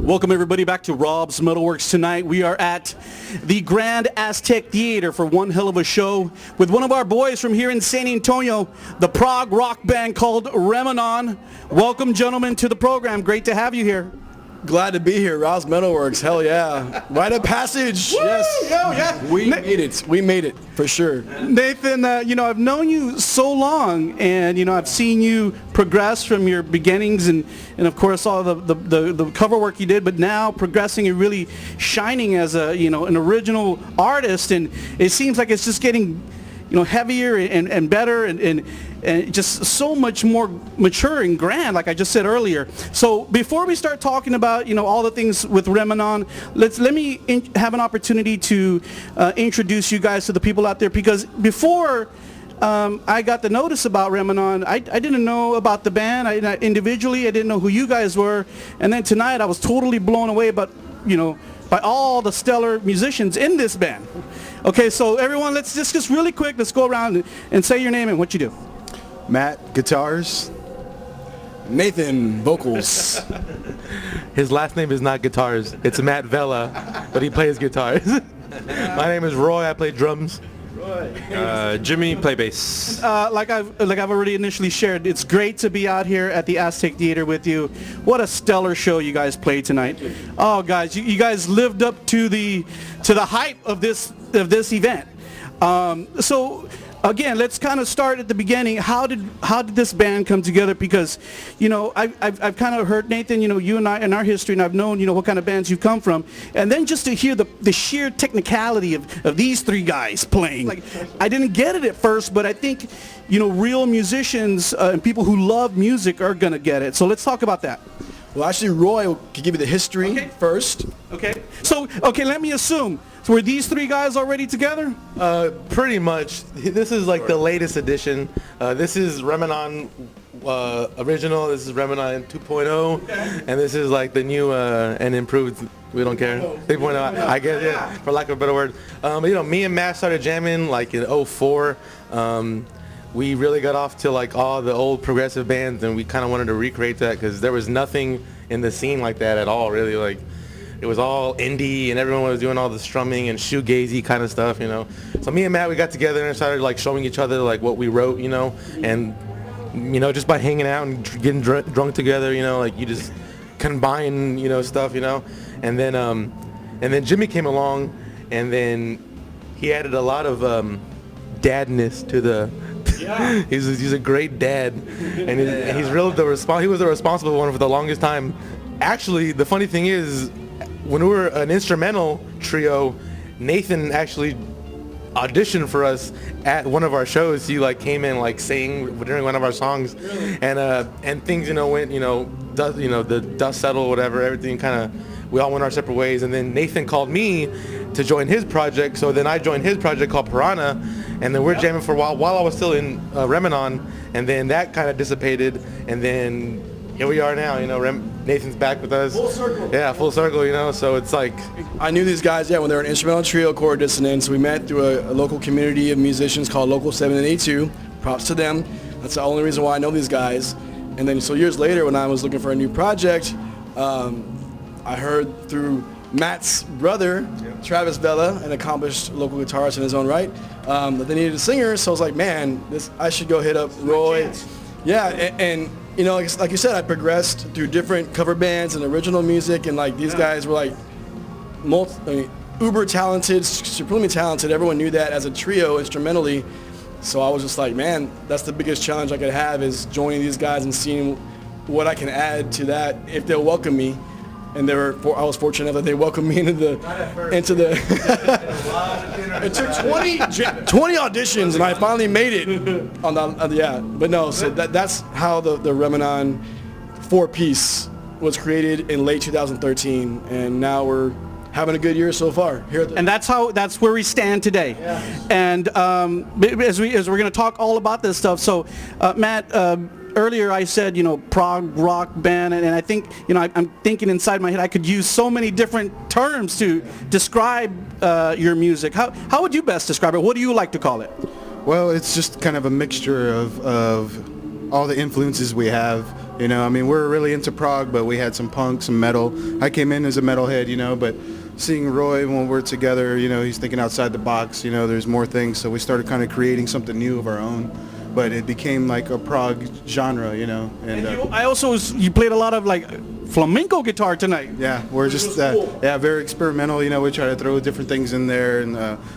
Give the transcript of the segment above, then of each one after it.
Welcome everybody back to Rob's MetalWorks. Tonight we are at the Grand Aztec Theater for one hell of a show with one of our boys from here in San Antonio, the prog rock band called Remanon. Welcome gentlemen to the program. Great to have you here. Glad to be here. Rob's MetalWorks. Hell yeah. Rite of passage. Woo! Yes. Yo, yeah. We made it. We made it for sure. Nathan, I've known you so long, and I've seen you progress from your beginnings, and of course all the cover work you did, but now progressing and really shining as an original artist, and it seems like it's just getting heavier and better and just so much more mature and grand, like I just said earlier. So before we start talking about all the things with Remanon, let me have an opportunity to introduce you guys to the people out there, because before I got the notice about Remanon, I didn't know about the band. Individually, I didn't know who you guys were, and then tonight I was totally blown away by all the stellar musicians in this band. Okay, so everyone, let's just really quick, let's go around and say your name and what you do. Matt, guitars. Nathan, vocals. His last name is not guitars. It's Matt Vela, but he plays guitars. My name is Roy. I play drums. Jimmy, play bass. Like I've already initially shared, it's great to be out here at the Aztec Theater with you. What a stellar show you guys played tonight. Oh, guys, you guys lived up to the hype of this event. So again, let's kind of start at the beginning. How did this band come together? Because I've kind of heard, Nathan, you and I in our history, and I've known what kind of bands you've come from, and then just to hear the sheer technicality of these three guys playing, like, I didn't get it at first, but I think real musicians and people who love music are gonna get it. So let's talk about that. Well, actually, Roy can give you the history first. Okay. So, let me assume. So were these three guys already together? Pretty much. This is like the latest edition. This is Remanon original. This is Remanon 2.0, and this is like the new and improved. We don't care. 3.0, I guess, yeah, for lack of a better word. Me and Matt started jamming like in '04. We really got off to like all the old progressive bands, and we kind of wanted to recreate that because there was nothing in the scene like that at all, really. Like, it was all indie, and everyone was doing all the strumming and shoegazy kind of stuff, So me and Matt, we got together and started like showing each other like what we wrote, and just by hanging out and getting drunk together, like you just combine, stuff, and then Jimmy came along, and then he added a lot of dadness to the. Yeah. He's a great dad, and he's really he was the responsible one for the longest time. Actually, the funny thing is, when we were an instrumental trio, Nathan actually auditioned for us at one of our shows. He like came in like sang during one of our songs, really? And things went the dust settled, whatever, everything kind of. We all went our separate ways, and then Nathan called me to join his project. So then I joined his project called Piranha, and then we're jamming for a while I was still in Remanon, and then that kind of dissipated, and then here we are now. Nathan's back with us. Full circle. Yeah, full circle. So it's like I knew these guys when they were an instrumental trio, Chord Dissonance. We met through a local community of musicians called Local 782. Props to them. That's the only reason why I know these guys. And then so years later, when I was looking for a new project, I heard through Matt's brother, Travis Vela, an accomplished local guitarist in his own right, that they needed a singer. So I was like, man, I should go hit up Roy. Yeah, and like you said, I progressed through different cover bands and original music, and like these guys were like uber talented, supremely talented. Everyone knew that as a trio instrumentally. So I was just like, man, that's the biggest challenge I could have, is joining these guys and seeing what I can add to that if they'll welcome me. And I was fortunate enough that they welcomed me into the. It took 20 auditions, and I finally made it. But no. So that's how the Remanon 4-piece was created in late 2013, and now we're having a good year so far. And that's where we stand today. Yeah. And as we're going to talk all about this stuff. So Matt. Earlier I said, prog rock band, and I think, I'm thinking inside my head I could use so many different terms to describe your music. How would you best describe it? What do you like to call it? Well, it's just kind of a mixture of all the influences we have You know, I mean, we're really into prog, but we had some punk, some metal. I came in as a metalhead, you know, but seeing Roy when we're together, you know, he's thinking outside the box, you know, there's more things. So we started kind of creating something new of our own. But it became like a prog genre, you know. And you played a lot of like flamenco guitar tonight. Yeah, we're just very experimental. You know, we try to throw different things in there and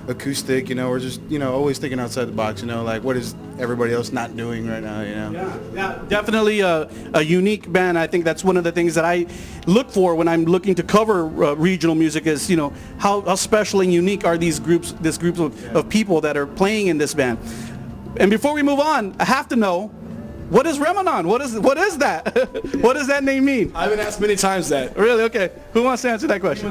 acoustic. You know, we're just always thinking outside the box. You know, like what is everybody else not doing right now? You know. Yeah, definitely a unique band. I think that's one of the things that I look for when I'm looking to cover regional music. Is how special and unique are these groups? This group of people that are playing in this band. And before we move on, I have to know, what is Remanon? What is that? What does that name mean? I've been asked many times that. Really? Okay. Who wants to answer that question?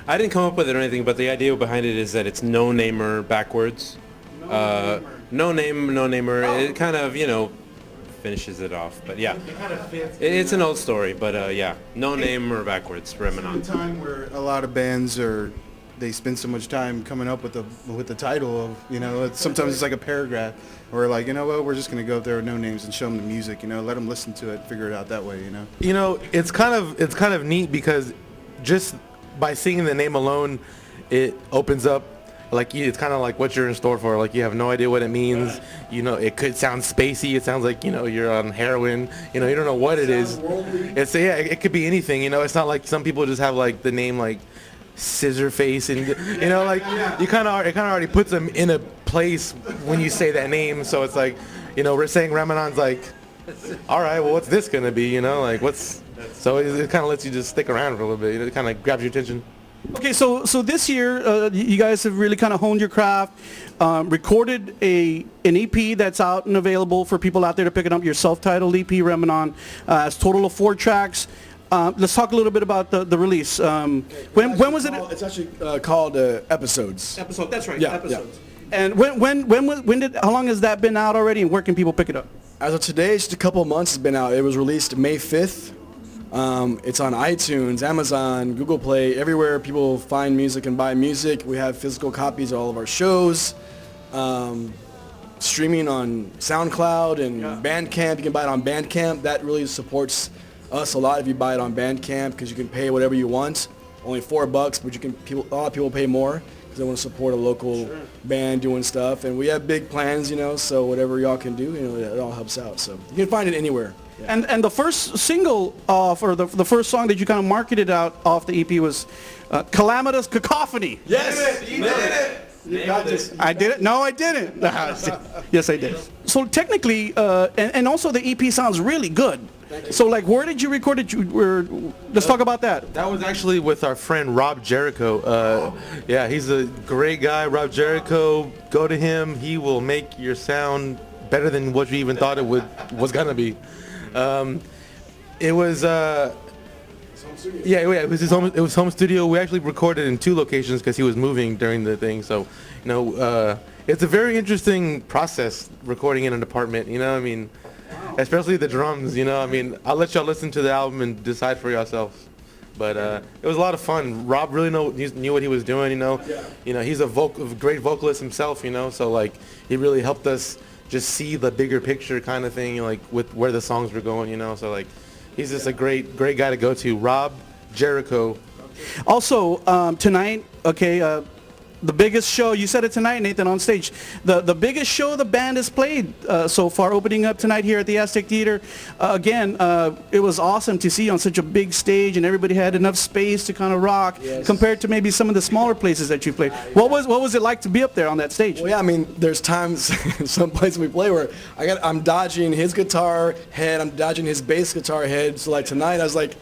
I didn't come up with it or anything, but the idea behind it is that it's no-namer backwards. No-namer. It kind of, finishes it off. But yeah, it's an old story, but yeah, no-namer backwards, Remanon. It's a time where a lot of bands they spend so much time coming up with the title of, sometimes it's like a paragraph, or we're like, you know what, we're just going to go up there with no names and show them the music, let them listen to it, figure it out that way, It's kind of neat because just by singing the name alone, it opens up, like, it's kind of like what you're in store for. Like, you have no idea what it means. It could sound spacey. It sounds like, you're on heroin. You don't know what it is. It could be anything. It's not like some people just have like the name like Scissor Face, and it kind of already puts them in a place when you say that name. So it's like, we're saying Remanon's like, all right, well, what's this gonna be? So it kind of lets you just stick around for a little bit. It kind of grabs your attention. Okay, so this year you guys have really kind of honed your craft, recorded an EP that's out and available for people out there to pick it up. Your self-titled EP, Remanon, it's a total of 4 tracks. Let's talk a little bit about the release. When was it? It's actually called Episodes. Episode. That's right. Yeah, Episodes. Yeah. And how long has that been out already, and where can people pick it up? As of today, it's just a couple of months it's been out. It was released May 5th. It's on iTunes, Amazon, Google Play, everywhere people find music and buy music. We have physical copies of all of our shows. Streaming on SoundCloud and Bandcamp. You can buy it on Bandcamp. That really supports us a lot if you buy it on Bandcamp, because you can pay whatever you want. Only $4, but a lot of people pay more because they want to support a local band doing stuff. And we have big plans, so whatever y'all can do, it all helps out. So you can find it anywhere. Yeah. And the first single or the first song that you kind of marketed out off the EP was Calamitous Cacophony. Yes! You did it! I did it? No, I didn't. Yes, I did. So technically, and also the EP sounds really good. So, like, where did you record it? Let's talk about that. That was actually with our friend Rob Jericho. Yeah, he's a great guy. Rob Jericho, go to him. He will make your sound better than what you even thought it was gonna be. It was. It was his home studio. We actually recorded in 2 locations because he was moving during the thing. So, it's a very interesting process recording in an apartment. Especially the drums. I'll let y'all listen to the album and decide for yourselves. But it was a lot of fun. Rob really knew what he was doing. He's a great vocalist himself. So like he really helped us just see the bigger picture kind of thing, like with where the songs were going. So like he's just a great guy to go to. Rob Jericho. Also tonight, the biggest show, you said it tonight, Nathan, on stage. The biggest show the band has played so far, opening up tonight here at the Aztec Theater. Again, it was awesome to see on such a big stage, and everybody had enough space to kind of rock compared to maybe some of the smaller places that you played. What was it like to be up there on that stage? Well, yeah, there's times some places we play where I'm dodging his guitar head, I'm dodging his bass guitar head. So like tonight, I was like,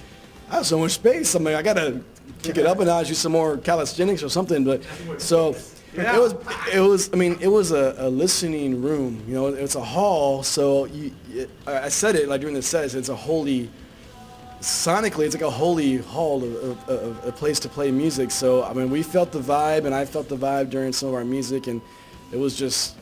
I have so much space. I'm like, I gotta kick it up and I'll do some more calisthenics or something. But so it was a listening room. It's a hall. So I said it like during the set. It's a holy. Sonically, it's like a holy hall of a place to play music. So we felt the vibe, and I felt the vibe during some of our music, and it was just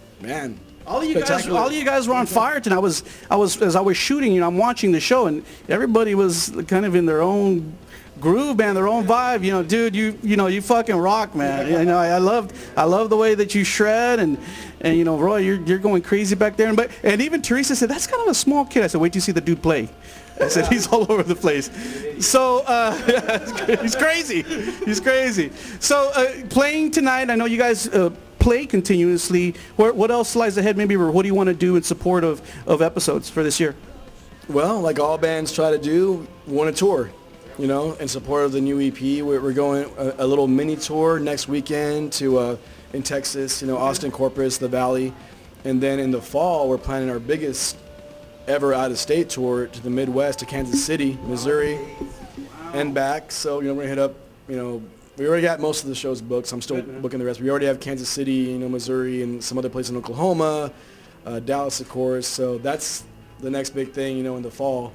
all of you guys were on fire tonight. As I was shooting, I'm watching the show, and everybody was kind of in their own groove, man, their own vibe. You know, dude, you fucking rock, man. You know, I love the way that you shred, and you know, Roy, you're going crazy back there. And even Teresa said, that's kind of a small kid. I said, wait till you see the dude play. I said, he's all over the place. So he's crazy. He's crazy. So playing tonight, I know you guys play continuously. What else lies ahead, maybe, or what do you want to do in support of episodes for this year? Well, like all bands try to do, we want to tour, you know, in support of the new EP. We're going a little mini tour next weekend to in Texas, you know, Austin, Corpus, the Valley. And then in the fall, we're planning our biggest ever out-of-state tour to the Midwest, to Kansas City, Missouri, and back. So, you know, we're going to hit up, you know, we already got most of the shows booked, so I'm still booking the rest. We already have Kansas City, you know, Missouri, and some other places in Oklahoma, Dallas, of course. So that's the next big thing, you know, in the fall,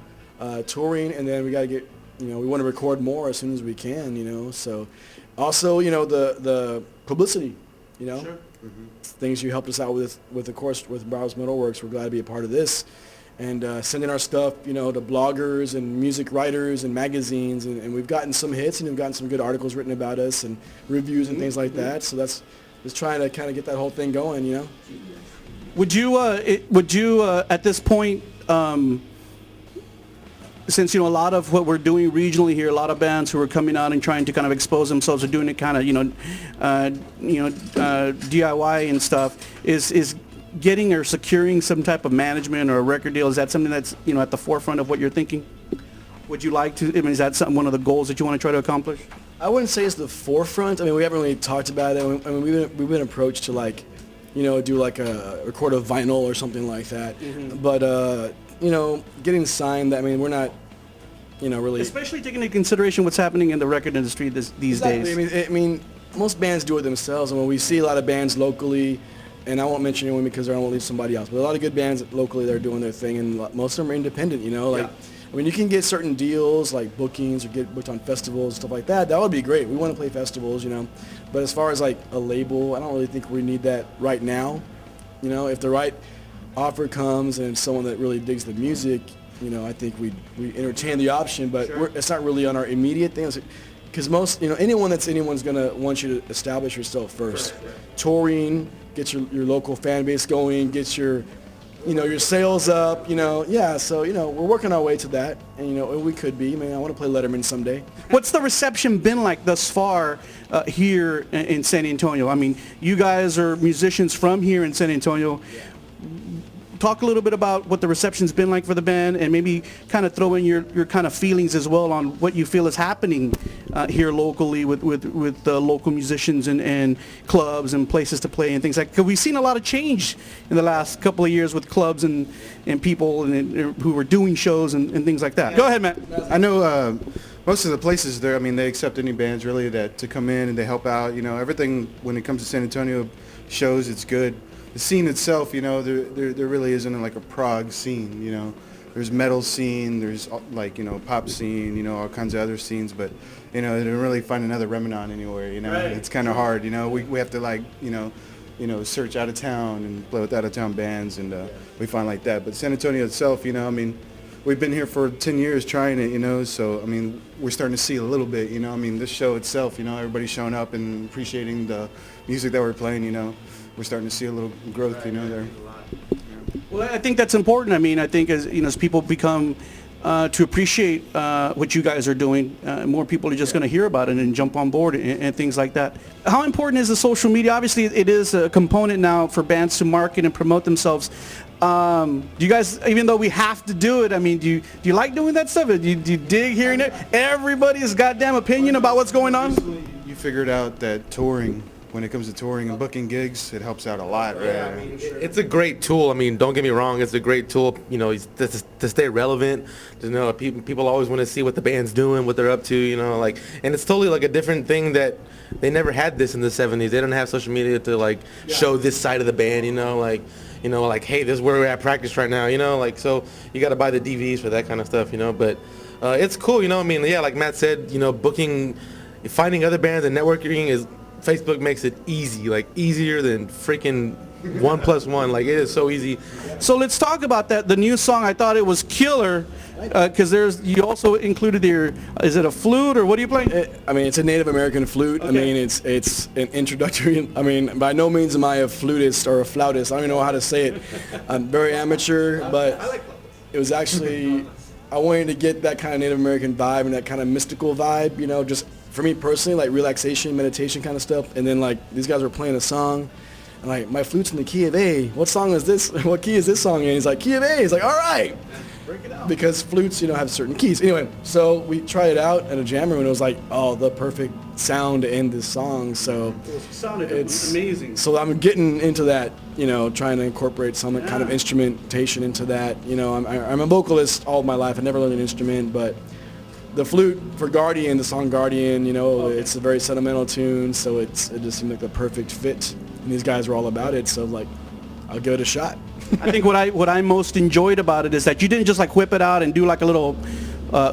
touring. And then we got to get, you know, we want to record more as soon as we can, you know. So also, you know, the publicity, you know, Sure. Things you helped us out with, of course, with Browse MetalWorks. We're glad to be a part of this. And sending our stuff, you know, to bloggers and music writers and magazines, and we've gotten some hits, and we've gotten some good articles written about us and reviews and things like that. So that's just trying to kind of get that whole thing going, you know. Would you at this point, since, you know, a lot of what we're doing regionally here, a lot of bands who are coming out and trying to kind of expose themselves are doing it kind of, DIY and stuff, is getting or securing some type of management or a record deal, is that something that's, you know, at the forefront of what you're thinking? Would you like to, I mean, is that one of the goals that you want to try to accomplish? I wouldn't say it's the forefront. I mean, we haven't really talked about it. I mean, we've been approached to, like, you know, do like record a vinyl or something like that. Mm-hmm. But, you know, getting signed, I mean, we're not, you know, really... Especially taking into consideration what's happening in the record industry these exactly. days. I mean, most bands do it themselves. I mean, we see a lot of bands locally, and I won't mention anyone because I don't want to leave somebody else, but a lot of good bands locally that are doing their thing, and most of them are independent, you know? Like, yeah. I mean, you can get certain deals, like bookings, or get booked on festivals and stuff like that. That would be great. We want to play festivals, you know? But as far as, like, a label, I don't really think we need that right now. You know, if the right offer comes and someone that really digs the music, you know, I think we entertain the option, but sure. It's not really on our immediate things. Because most, you know, anyone's going to want you to establish yourself first. Right. Touring, get your local fan base going, get your, you know, your sales up, you know. Yeah, so, you know, we're working our way to that. And, you know, we could be. I mean, I want to play Letterman someday. What's the reception been like thus far here in San Antonio? I mean, you guys are musicians from here in San Antonio. Yeah. Talk a little bit about what the reception's been like for the band, and maybe kind of throw in your kind of feelings as well on what you feel is happening here locally with local musicians and clubs and places to play and things like that. Because we've seen a lot of change in the last couple of years with clubs and people who are doing shows and things like that. Yeah. Go ahead, Matt. I know most of the places there, I mean, they accept any bands really that to come in and they help out. You know, everything when it comes to San Antonio shows, it's good. The scene itself, you know, there really isn't like a prog scene, you know. There's metal scene, there's like, you know, pop scene, you know, all kinds of other scenes, but, you know, they don't really find another Remanon anywhere, you know. Right. It's kind of hard, you know. We have to, like, you know, search out of town and play with out of town bands, and we find like that. But San Antonio itself, you know, I mean, we've been here for 10 years trying it, you know, so, I mean, we're starting to see a little bit, you know. I mean, this show itself, you know, everybody's showing up and appreciating the music that we're playing, you know. We're starting to see a little growth, you know, there. Well, I think that's important. I mean, I think as, you know, as people become to appreciate what you guys are doing, more people are just going to hear about it and jump on board and things like that. How important is the social media? Obviously, it is a component now for bands to market and promote themselves. Do you guys, even though we have to do it, I mean, do you like doing that stuff? Do you dig hearing it? Everybody's goddamn opinion about what's going on? You figured out that touring, when it comes to touring and booking gigs, it helps out a lot, right? Yeah, I mean, it's a great tool. I mean, don't get me wrong, it's a great tool, you know, to stay relevant. You know, people always want to see what the band's doing, what they're up to, you know, like, and it's totally like a different thing that they never had this in the 70s. They didn't have social media to, like, show this side of the band, you know, like, hey, this is where we're at practice right now, you know, like, so you got to buy the DVDs for that kind of stuff, you know, but it's cool, you know, I mean, yeah, like Matt said, you know, finding other bands and networking is Facebook makes it easy, like easier than freaking 1+1. Like it is so easy. So let's talk about that. The new song, I thought it was killer, because you also included is it a flute or what are you playing? I mean, it's a Native American flute. Okay. I mean, it's an introductory. I mean, by no means am I a flutist or a flautist. I don't even know how to say it. I'm very amateur, but it was actually, I wanted to get that kind of Native American vibe and that kind of mystical vibe, you know, just for me personally, like relaxation, meditation kind of stuff. And then like these guys were playing a song. And like, my flute's in the key of A. What song is this? What key is this song in? He's like, key of A. He's like, all right. Because flutes, you know, have certain keys. Anyway, so we tried it out at a jam room, and it was like, oh, the perfect sound to end this song. So It's amazing. So I'm getting into that, you know, trying to incorporate some kind of instrumentation into that. You know, I'm a vocalist all my life. I never learned an instrument, but the flute for Guardian, the song Guardian, you know, it's a very sentimental tune, so it just seemed like the perfect fit. And these guys were all about it, so like, I'll give it a shot. I think what I most enjoyed about it is that you didn't just like whip it out and do like a little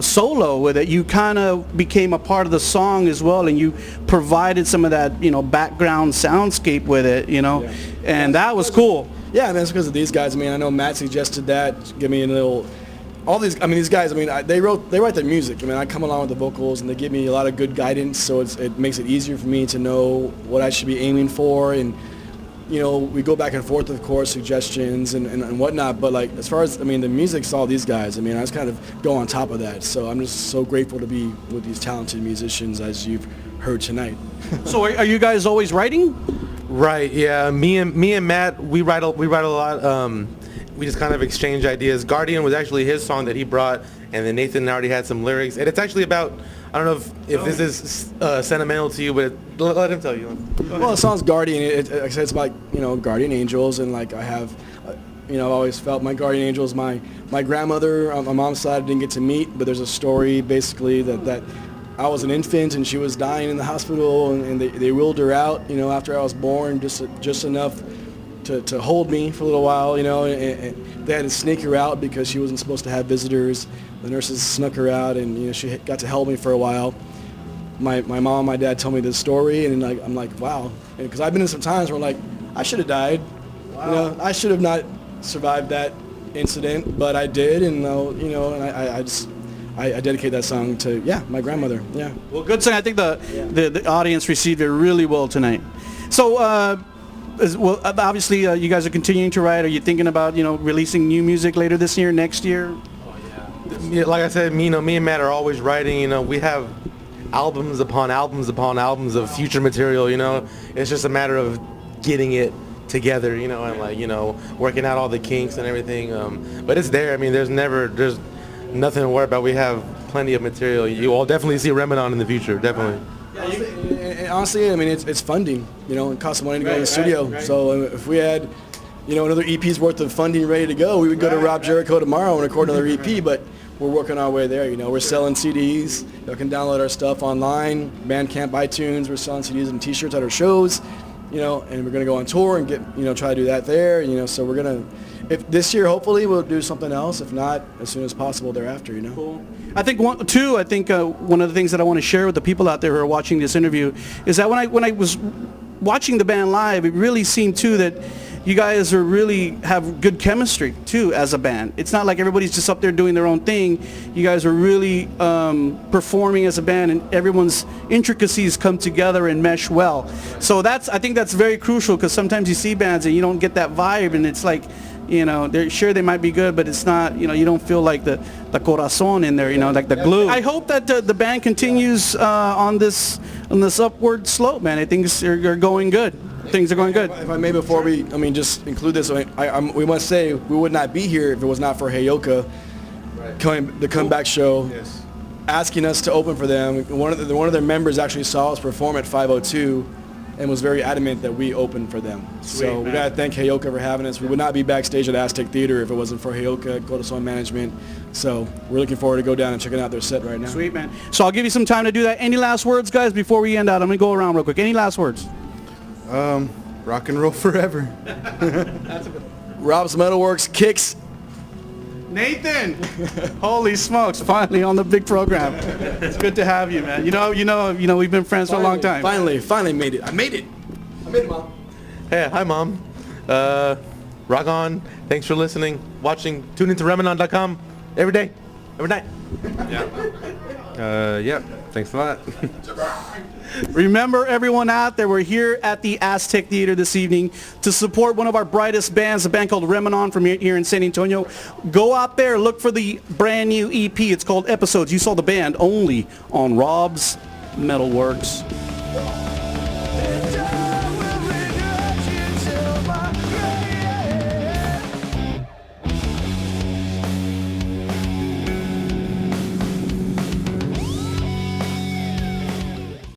solo with it. You kind of became a part of the song as well, and you provided some of that, you know, background soundscape with it, you know, and that was cool. Yeah, and that's because of these guys. I mean, I know Matt suggested that. Give me a little. All these, I mean, these guys. I mean, they write their music. I mean, I come along with the vocals, and they give me a lot of good guidance. So it makes it easier for me to know what I should be aiming for, and you know, we go back and forth, of course, suggestions and whatnot. But like, as far as, I mean, the music's all these guys. I mean, I just kind of go on top of that. So I'm just so grateful to be with these talented musicians, as you've heard tonight. So are you guys always writing? Right. Yeah. Me and Matt, we write a lot. We just kind of exchange ideas. Guardian was actually his song that he brought, and then Nathan already had some lyrics. And it's actually about, I don't know if this is sentimental to you, but let him tell you. Well, the song's Guardian. Like I said, it's about, you know, guardian angels, and like I have, you know, I've always felt my guardian angels. My grandmother on my mom's side I didn't get to meet, but there's a story basically that I was an infant and she was dying in the hospital, and they wheeled her out, you know, after I was born, just enough to hold me for a little while, you know, and they had to sneak her out because she wasn't supposed to have visitors. The nurses snuck her out, and you know, she got to help me for a while. My mom and my dad told me this story, and like, I'm like, wow, because I've been in some times where like, I should have died. Wow. You know, I should have not survived that incident, but I did, and you know, and I dedicate that song to my grandmother. Yeah. Well, good song. I think the audience received it really well tonight. So. Obviously, you guys are continuing to write. Are you thinking about, you know, releasing new music later this year, next year? Yeah, like I said, me and Matt are always writing. You know, we have albums upon albums upon albums of future material. You know, it's just a matter of getting it together. You know, and like, you know, working out all the kinks and everything. But it's there. I mean, there's nothing to worry about. We have plenty of material. You will definitely see Remanon in the future. Definitely. Honestly, I mean, it's funding. You know, it costs money to go in the studio. Right. So if we had, you know, another EP's worth of funding ready to go, we would go to Rob Jericho tomorrow and record another EP. But we're working our way there. You know, we're selling CDs. You can download our stuff online, Bandcamp, iTunes. We're selling CDs and T-shirts at our shows. You know, and we're gonna go on tour and get, you know, try to do that there. You know, so we're gonna, if this year hopefully we'll do something else. If not, as soon as possible thereafter. You know. Cool. I think one of the things that I want to share with the people out there who are watching this interview is that when I was watching the band live, it really seemed too that you guys really have good chemistry too as a band. It's not like everybody's just up there doing their own thing. You guys are really performing as a band, and everyone's intricacies come together and mesh well. So I think that's very crucial, because sometimes you see bands and you don't get that vibe, and it's like, you know, they might be good, but it's not, you know, you don't feel like the corazón in there, you know, like the glue. I hope that the band continues on this upward slope, man. I think you're going good. Things are going good. If I may, before we, just include this, we must say we would not be here if it was not for Heyoka, the comeback show, asking us to open for them. One of their members actually saw us perform at 502 and was very adamant that we open for them. So we got to thank Heyoka for having us. We would not be backstage at Aztec Theater if it wasn't for Heyoka, Corazon Management. So we're looking forward to go down and checking out their set right now. Sweet, man. So I'll give you some time to do that. Any last words, guys, before we end out? I'm going to go around real quick. Any last words? Rock and roll forever. Rob's MetalWorks kicks Nathan! Holy smokes! Finally on the big program. It's good to have you, man. You know, we've been friends for a long time. Finally made it. I made it, Mom. Hey, hi, Mom. Rock on. Thanks for listening, watching. Tune into Remanon.com every day, every night. Yeah. Thanks a lot. Remember, everyone out there, we're here at the Aztec Theater this evening to support one of our brightest bands, a band called Remanon from here in San Antonio. Go out there, look for the brand new EP. It's called Episodes. You saw the band only on Rob's MetalWorks.